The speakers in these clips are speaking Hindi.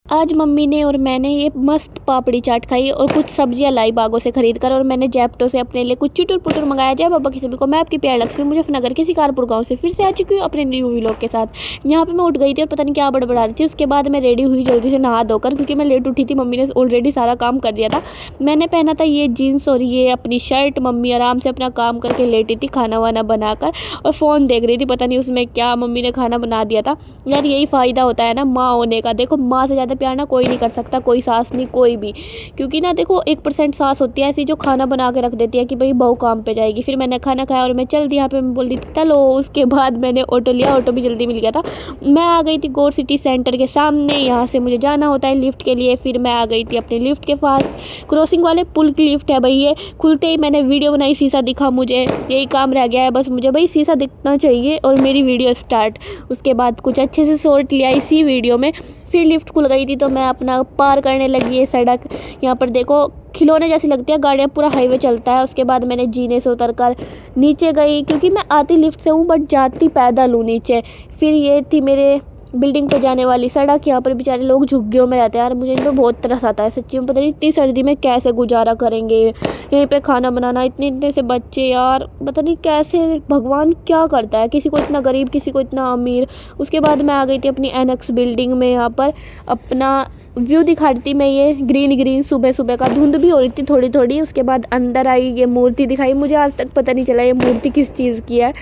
आज मम्मी ने और मैंने ये मस्त पापड़ी चाट खाई और कुछ सब्जियां लाई बागों से खरीद कर, और मैंने जैप्टो से अपने लिए कुछ चुटुर पुटुर मंगाया। जय बाबा की सभी को, मैं आपकी प्यार लक्ष्मी मुजफ्फरनगर के शिकारपुर गांव से फिर से आ चुकी हूँ अपने न्यू व्लॉग के साथ। यहाँ पे मैं उठ गई थी और पता नहीं क्या बड़बड़ा रही थी। उसके बाद मैं रेडी हुई जल्दी से नहा धोकर, क्योंकि मैं लेट उठी थी। मम्मी ने ऑलरेडी सारा काम कर दिया था। मैंने पहना था ये जीन्स और ये अपनी शर्ट। मम्मी आराम से अपना काम करके लेटी थी, खाना वाना बनाकर, और फ़ोन देख रही थी। पता नहीं उसमें क्या मम्मी ने खाना बना दिया था। यार यही फ़ायदा होता है ना माँ होने का। देखो माँ से ज़्यादा प्यार ना कोई नहीं कर सकता, कोई सास नहीं, कोई भी। क्योंकि ना देखो 1% सास होती है ऐसी जो खाना बना के रख देती है कि भाई बहू काम पे जाएगी। फिर मैंने खाना खाया और मैं चल दी। यहाँ पे मैं बोल दी थी चलो। उसके बाद मैंने ऑटो लिया, ऑटो भी जल्दी मिल गया था। मैं आ गई थी गोर सिटी सेंटर के सामने। यहाँ से मुझे जाना होता है लिफ्ट के लिए। फिर मैं आ गई थी अपने लिफ्ट के पास। क्रॉसिंग वाले पुल की लिफ्ट है भाई ये। खुलते ही मैंने वीडियो बनाई, शीशा दिखा मुझे। यही काम रह गया है बस मुझे, भाई शीशा दिखना चाहिए और मेरी वीडियो स्टार्ट। उसके बाद कुछ अच्छे से शॉट लिया इसी वीडियो में। फिर लिफ्ट खुल गई थी तो मैं अपना पार करने लगी ये सड़क। यहाँ पर देखो खिलौने जैसी लगती है गाड़ियाँ, पूरा हाईवे चलता है। उसके बाद मैंने जीने से उतरकर नीचे गई, क्योंकि मैं आती लिफ्ट से हूँ बट जाती पैदल हूँ नीचे। फिर ये थी मेरे बिल्डिंग पे जाने वाली सड़क। यहाँ पर बेचारे लोग झुग्गियों में रहते हैं यार, मुझे इन पर बहुत तरस आता है सच्ची में। पता नहीं इतनी सर्दी में कैसे गुजारा करेंगे यहीं पे खाना बनाना। इतने इतने से बच्चे यार, पता नहीं कैसे भगवान क्या करता है, किसी को इतना गरीब किसी को इतना अमीर। उसके बाद मैं आ गई थी अपनी एनेक्स बिल्डिंग में। यहाँ पर अपना व्यू दिखा रही थी मैं, ये ग्रीन ग्रीन सुबह सुबह का, धुंध भी हो रही थी थोड़ी थोड़ी। उसके बाद अंदर आई, ये मूर्ति दिखाई। मुझे आज तक पता नहीं चला ये मूर्ति किस चीज़ की है।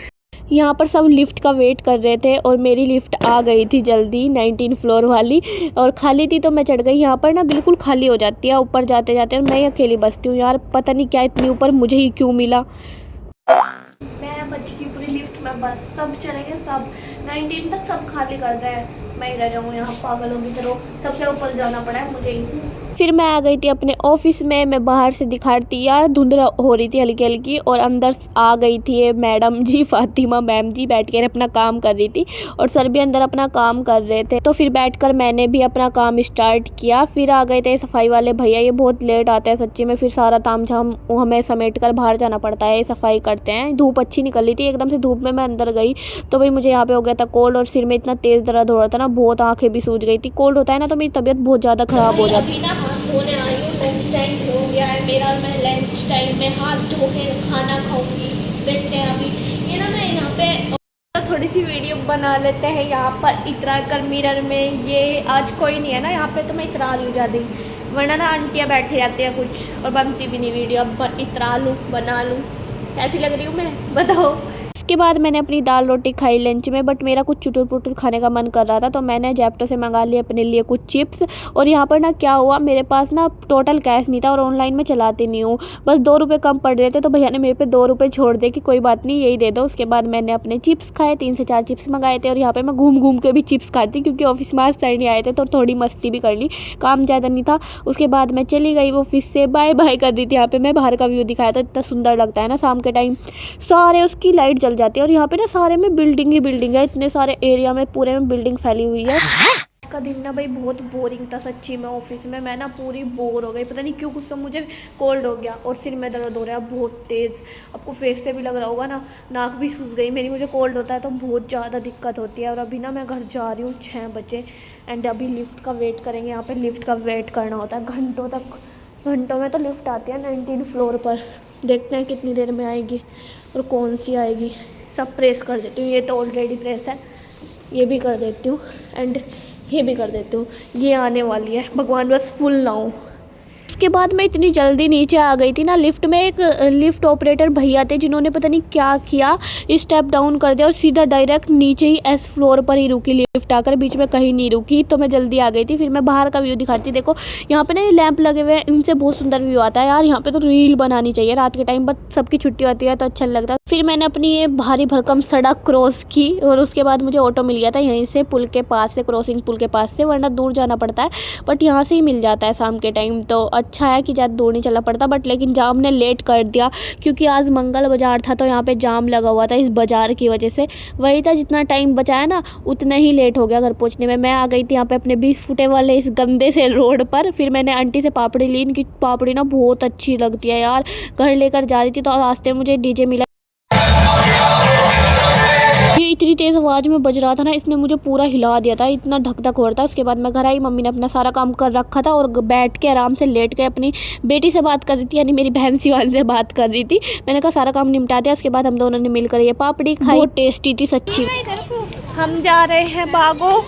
यहाँ पर सब लिफ्ट का वेट कर रहे थे और मेरी लिफ्ट आ गई थी जल्दी, 19 फ्लोर वाली, और खाली थी तो मैं चढ़ गई। यहाँ पर ना बिल्कुल खाली हो जाती है ऊपर जाते जाते, और मैं अकेली बसती हूँ यार। पता नहीं क्या इतनी ऊपर मुझे ही क्यों मिला। मैं बच की पूरी लिफ्ट में, बस सब चले गए, सब 19 तक सब खाली कर दे। मैं ही रह जाऊँ यहाँ पागलों की तरह, सबसे ऊपर जाना पड़ा है मुझे ही। फिर मैं आ गई थी अपने ऑफिस में। मैं बाहर से दिखा रही थी यार, धुंध हो रही थी हल्की हल्की, और अंदर आ गई थी ये मैडम जी, फातिमा मैम जी बैठ कर अपना काम कर रही थी, और सर भी अंदर अपना काम कर रहे थे। तो फिर बैठकर मैंने भी अपना काम स्टार्ट किया। फिर आ गए थे सफाई वाले भैया, ये बहुत लेट आते हैं सच्ची में। फिर सारा ताम झाम हमें समेट कर बाहर जाना पड़ता है, सफाई करते हैं। धूप अच्छी निकल रही थी एकदम से, धूप में मैं अंदर गई तो भाई मुझे यहाँ पे हो गया था कोल्ड, और सिर में इतना तेज़ दर्द हो रहा था ना, बहुत आँखें भी सूज गई थी। कोल्ड होता है ना तो मेरी तबीयत बहुत ज़्यादा ख़राब हो जाती है। होने आई हूँ, लंच टाइम हो गया है मेरा। मैं लंच टाइम में हाथ धो के खाना खाऊंगी। देखते हैं अभी ये ना, मैं यहाँ पे थोड़ी सी वीडियो बना लेते हैं। यहाँ पर इतरा कर मिरर में, ये आज कोई नहीं है ना यहाँ पे तो मैं इतरा रही हूँ ज़्यादा ही, वरना ना आंटियाँ बैठी रहती हैं कुछ और बनती भी नहीं वीडियो। अब इतरा लूँ, बना लूँ। कैसी लग रही हूँ मैं बताओ। उसके बाद मैंने अपनी दाल रोटी खाई लंच में, बट मेरा कुछ चुटुर पुटुर खाने का मन कर रहा था तो मैंने जैप्टो से मंगा लिए अपने लिए कुछ चिप्स। और यहाँ पर ना क्या हुआ, मेरे पास ना टोटल कैश नहीं था और ऑनलाइन में चलाती नहीं हूँ, बस 2 रुपये कम पड़ रहे थे तो भैया ने मेरे पे 2 रुपये छोड़ दे कि कोई बात नहीं यही दे दो। उसके बाद मैंने अपने चिप्स खाए, 3 से 4 चिप्स मंगाए थे, और यहाँ पर मैं घूम घूम के भी चिप्स खाती क्योंकि ऑफिस में आज सर नहीं आए थे, तो थोड़ी मस्ती भी कर ली, काम ज़्यादा नहीं था। उसके बाद मैं चली गई ऑफिस से, बाय बाय कर रही थी। यहाँ पर मैं बाहर का व्यू दिखाया तो इतना सुंदर लगता है ना शाम के टाइम, सारे उसकी लाइट जल जाती है। और यहाँ पे ना सारे में बिल्डिंग ही बिल्डिंग है, इतने सारे एरिया में पूरे में बिल्डिंग फैली हुई है। आज का दिन ना भाई बहुत बोरिंग था सच्ची में। ऑफिस में मैं ना पूरी बोर हो गई, पता नहीं क्यों, कुछ तो मुझे कोल्ड हो गया और सिर में दर्द हो रहा है बहुत तेज़। आपको फेस से भी लग रहा होगा ना, नाक भी सूज गई मेरी। मुझे कोल्ड होता है तो बहुत ज़्यादा दिक्कत होती है। और अभी ना मैं घर जा रही हूँ 6 बजे, एंड अभी लिफ्ट का वेट करेंगे। यहाँ पर लिफ्ट का वेट करना होता है घंटों तक, घंटों में तो लिफ्ट आती है 19 फ्लोर पर। देखते हैं कितनी देर में आएगी और कौन सी आएगी। सब प्रेस कर देती हूँ, ये तो ऑलरेडी प्रेस है, ये भी कर देती हूँ, एंड ये भी कर देती हूँ। ये आने वाली है, भगवान बस फुल लाऊं। उसके बाद मैं इतनी जल्दी नीचे आ गई थी ना, लिफ्ट में एक लिफ्ट ऑपरेटर भैया थे जिन्होंने पता नहीं क्या किया, स्टेप डाउन कर दिया और सीधा डायरेक्ट नीचे ही एस फ्लोर पर ही रुकी लिफ्ट, आकर बीच में कहीं नहीं रुकी। तो मैं जल्दी आ गई थी। फिर मैं बाहर का व्यू दिखाती, देखो यहाँ पे ना ये लैंप लगे हुए हैं, इनसे बहुत सुंदर व्यू आता है यार। यहाँ पे तो रील बनानी चाहिए रात के टाइम, बट सबकी छुट्टी होती है तो अच्छा नहीं लगता। फिर मैंने अपनी ये भारी भरकम सड़क क्रॉस की, और उसके बाद मुझे ऑटो मिल गया था यहीं से पुल के पास से, क्रॉसिंग पुल के पास से, वरना दूर जाना पड़ता है, बट यहाँ से ही मिल जाता है शाम के टाइम। तो अच्छा है कि ज़्यादा दूर नहीं चलना पड़ता, बट लेकिन जाम ने लेट कर दिया क्योंकि आज मंगल बाज़ार था तो यहाँ पे जाम लगा हुआ था इस बाज़ार की वजह से। वही था, जितना टाइम बचाया ना उतना ही लेट हो गया घर पहुँचने में। मैं आ गई थी यहाँ पे अपने 20 फुटे वाले इस गंदे से रोड पर। फिर मैंने आंटी से पापड़ी ली, इनकी पापड़ी ना बहुत अच्छी लगती है यार। घर लेकर जा रही थी तो रास्ते में मुझे डीजे मिला, ये इतनी तेज़ आवाज़ में बज रहा था ना, इसने मुझे पूरा हिला दिया था, इतना धक धक हो रहा था। उसके बाद मैं घर आई, मम्मी ने अपना सारा काम कर रखा था और बैठ के आराम से लेट के अपनी बेटी से बात कर रही थी, यानी मेरी बहन शिवानी से बात कर रही थी। मैंने कहा सारा काम निपटा दिया। उसके बाद हम दोनों ने मिलकर ये पापड़ी खाई, बहुत टेस्टी थी सच्ची। हम जा रहे हैं बागो,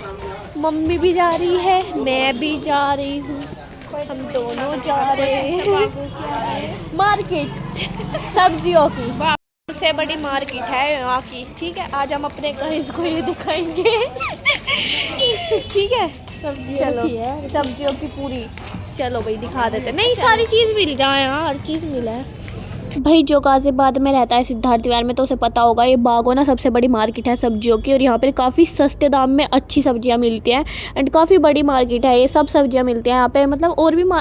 मम्मी भी जा रही है, मैं भी जा रही हूँ, हम दोनों जा रहे हैं मार्केट सब्जियों की। सबसे बड़ी मार्केट है यहाँ की, ठीक है। आज हम अपने गाइस को ये दिखाएंगे ठीक है। सब्जियों की पूरी, चलो भाई दिखा देते। नहीं, सारी चीज़ मिल जाए यहाँ, हर चीज़ मिला है भाई। जो गाज़ियाबाद में रहता है सिद्धार्थ विहार में, तो उसे पता होगा ये बागो ना सबसे बड़ी मार्केट है सब्जियों की, और यहाँ पर काफ़ी सस्ते दाम में अच्छी सब्जियाँ मिलती हैं। एंड काफ़ी बड़ी मार्केट है, ये सब सब्जियाँ मिलती हैं यहाँ पे। मतलब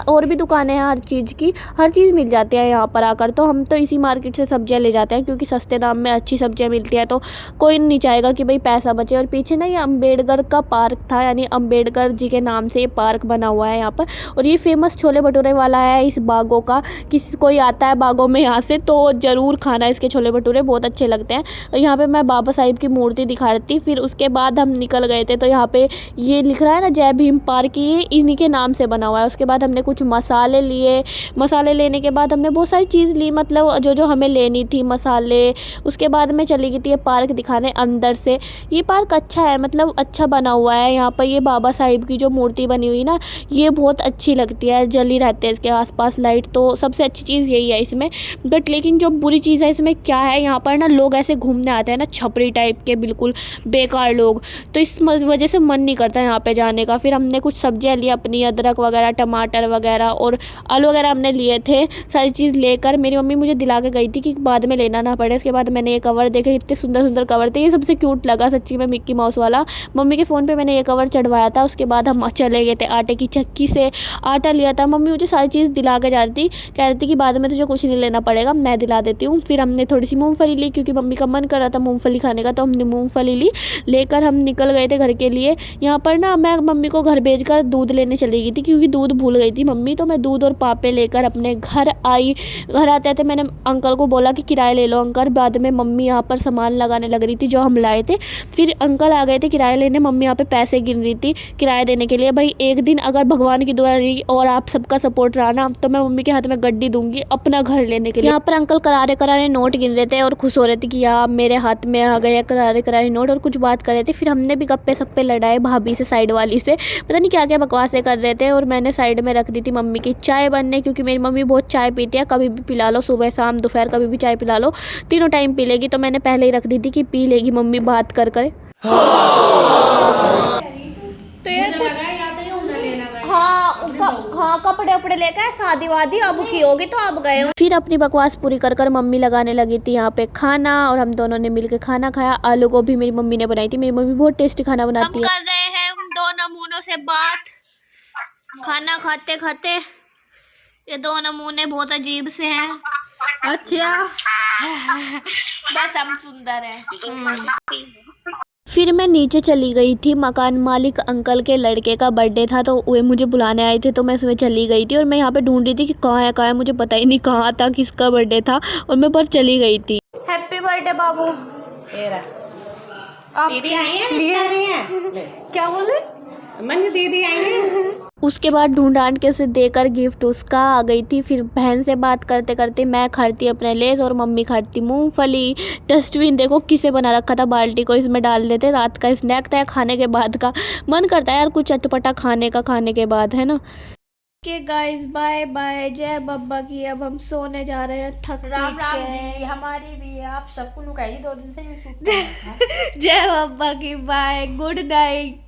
और भी दुकानें हैं हर चीज़ की, हर चीज़ मिल जाती है यहाँ पर आकर। तो हम तो इसी मार्केट से सब्जियाँ ले जाते हैं, क्योंकि सस्ते दाम में अच्छी सब्जियाँ मिलती हैं, तो कोई नहीं चाहेगा कि भाई पैसा बचे। और पीछे ना ये अम्बेडकर का पार्क था, यानी अम्बेडकर जी के नाम से ये पार्क बना हुआ है यहाँ पर। और ये फेमस छोले भटूरे वाला है इस बागो का, किसी कोई आता है बागो में यहाँ से तो ज़रूर खाना इसके छोले भटूरे, बहुत अच्छे लगते हैं। यहाँ पे मैं बाबा साहिब की मूर्ति दिखा रही थी। फिर उसके बाद हम निकल गए थे, तो यहाँ पे ये लिख रहा है ना जय भीम पार्क, ये इन्हीं के नाम से बना हुआ है। उसके बाद हमने कुछ मसाले लिए, मसाले लेने के बाद हमने बहुत सारी चीज़ ली, मतलब जो हमें लेनी थी मसाले। उसके बाद मैं चली गई थी ये पार्क दिखाने अंदर से। ये पार्क अच्छा है, मतलब अच्छा बना हुआ है। यहाँ पर ये बाबा साहिब की जो मूर्ति बनी हुई ना, ये बहुत अच्छी लगती है, जली रहते हैं इसके आसपास लाइट, तो सबसे अच्छी चीज़ यही है इसमें। बट लेकिन जो बुरी चीज़ है इसमें क्या है, यहाँ पर ना लोग ऐसे घूमने आते हैं ना, छपरी टाइप के, बिल्कुल बेकार लोग, तो इस वजह से मन नहीं करता यहाँ पे जाने का। फिर हमने कुछ सब्जियाँ ली अपनी, अदरक वगैरह, टमाटर वगैरह और आलू वगैरह हमने लिए थे। सारी चीज़ लेकर मेरी मम्मी मुझे दिला के गई थी कि बाद में लेना ना पड़े। उसके बाद मैंने ये कवर देखे, इतने सुंदर सुंदर कवर थे, ये सबसे क्यूट लगा सच्ची में, मिक्की माउस वाला। मम्मी के फ़ोन पर मैंने ये कवर चढ़वाया था। उसके बाद हम चले गए थे आटे की चक्की से आटा लिया था। मम्मी मुझे सारी चीज़ दिला के जा रही थी, कह रही थी कि बाद में तुझे कुछ नहीं लेना पड़ेगा, मैं दिला देती हूँ। फिर हमने थोड़ी सी मूंगफली ली, क्योंकि मम्मी का मन कर रहा था मूंगफली खाने का, तो हमने मूंगफली ली। लेकर हम निकल गए थे घर के लिए। यहाँ पर ना मैं मम्मी को घर भेजकर दूध लेने चली गई थी, क्योंकि दूध भूल गई थी मम्मी, तो मैं दूध और पापे लेकर अपने घर आई। घर आते आते मैंने अंकल को बोला कि किराया ले लो अंकल। बाद में मम्मी यहाँ पर सामान लगाने लग रही थी जो हम लाए थे। फिर अंकल आ गए थे किराया लेने, मम्मी यहाँ पे पैसे गिन रही थी किराया देने के लिए। भाई एक दिन अगर भगवान की दुआ रही और आप सबका सपोर्ट रहा ना, तो मैं मम्मी के हाथ में गड्डी दूंगी अपना घर लेने के लिए। यहाँ पर अंकल करारे करारे नोट गिन रहे थे और खुश हो रहे थे कि यार मेरे हाथ में आ गए करारे करारे नोट, और कुछ बात कर रहे थे। फिर हमने भी गप्पे सप्पे लड़ाए भाभी से, साइड वाली से, पता नहीं क्या क्या बकवासें कर रहे थे। और मैंने साइड में रख दी थी मम्मी की चाय बनने, क्योंकि मेरी मम्मी बहुत चाय पीती है, कभी भी पिला लो, सुबह शाम दोपहर कभी भी चाय पिला लो, तीनों टाइम पी लेगी। तो मैंने पहले ही रख दी थी कि पी लेगी मम्मी बात कर कर। तो यार कुछ हाँ कपड़े उपड़े लेकर शादी वादी अब की होगी, तो अब गए। फिर अपनी बकवास पूरी कर कर मम्मी लगाने लगी थी यहाँ पे खाना, और हम दोनों ने मिलकर खाना खाया। आलू गोभी मेरी मम्मी ने बनाई थी, मेरी मम्मी बहुत टेस्टी खाना बनाती है। हम कर रहे हैं उन दो नमूनों से बात, खाना खाते खाते। ये दो नमूने बहुत अजीब से हैं। अच्छा बस हम सुंदर हैं। फिर मैं नीचे चली गई थी, मकान मालिक अंकल के लड़के का बर्थडे था, तो वे मुझे बुलाने आए थे, तो मैं उसमें चली गई थी। और मैं यहाँ पे ढूंढ रही थी कि कहाँ है, मुझे पता ही नहीं कहाँ था, किसका बर्थडे था, और मैं पर चली गई थी। हैप्पी बर्थडे बाबू। आप दीदी आई हैं? क्या बोले? मन दीदी आई हैं। उसके बाद ढूंढ ढांड के उसे देकर गिफ्ट उसका आ गई थी। फिर बहन से बात करते करते मैं खाती अपने लेस और मम्मी खाती मूंगफली। डस्टबिन देखो किसे बना रखा था, बाल्टी को इसमें डाल देते, रात का स्नैक था खाने के बाद का। मन करता है यार कुछ चटपटा खाने का, खाने के बाद, है ना। के गाइस बाय बाय, जय बाबा की। अब हम सोने जा रहे हैं, थक राम राम जी, हमारी भी आप सबको नुकाई 2 दिन से जय बाबा की, बाय, गुड नाइट।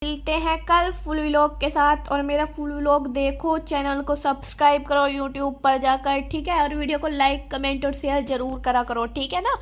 मिलते हैं कल फुल व्लॉग के साथ, और मेरा फुल व्लॉग देखो, चैनल को सब्सक्राइब करो यूट्यूब पर जाकर, ठीक है। और वीडियो को लाइक कमेंट और शेयर जरूर करा करो, ठीक है ना।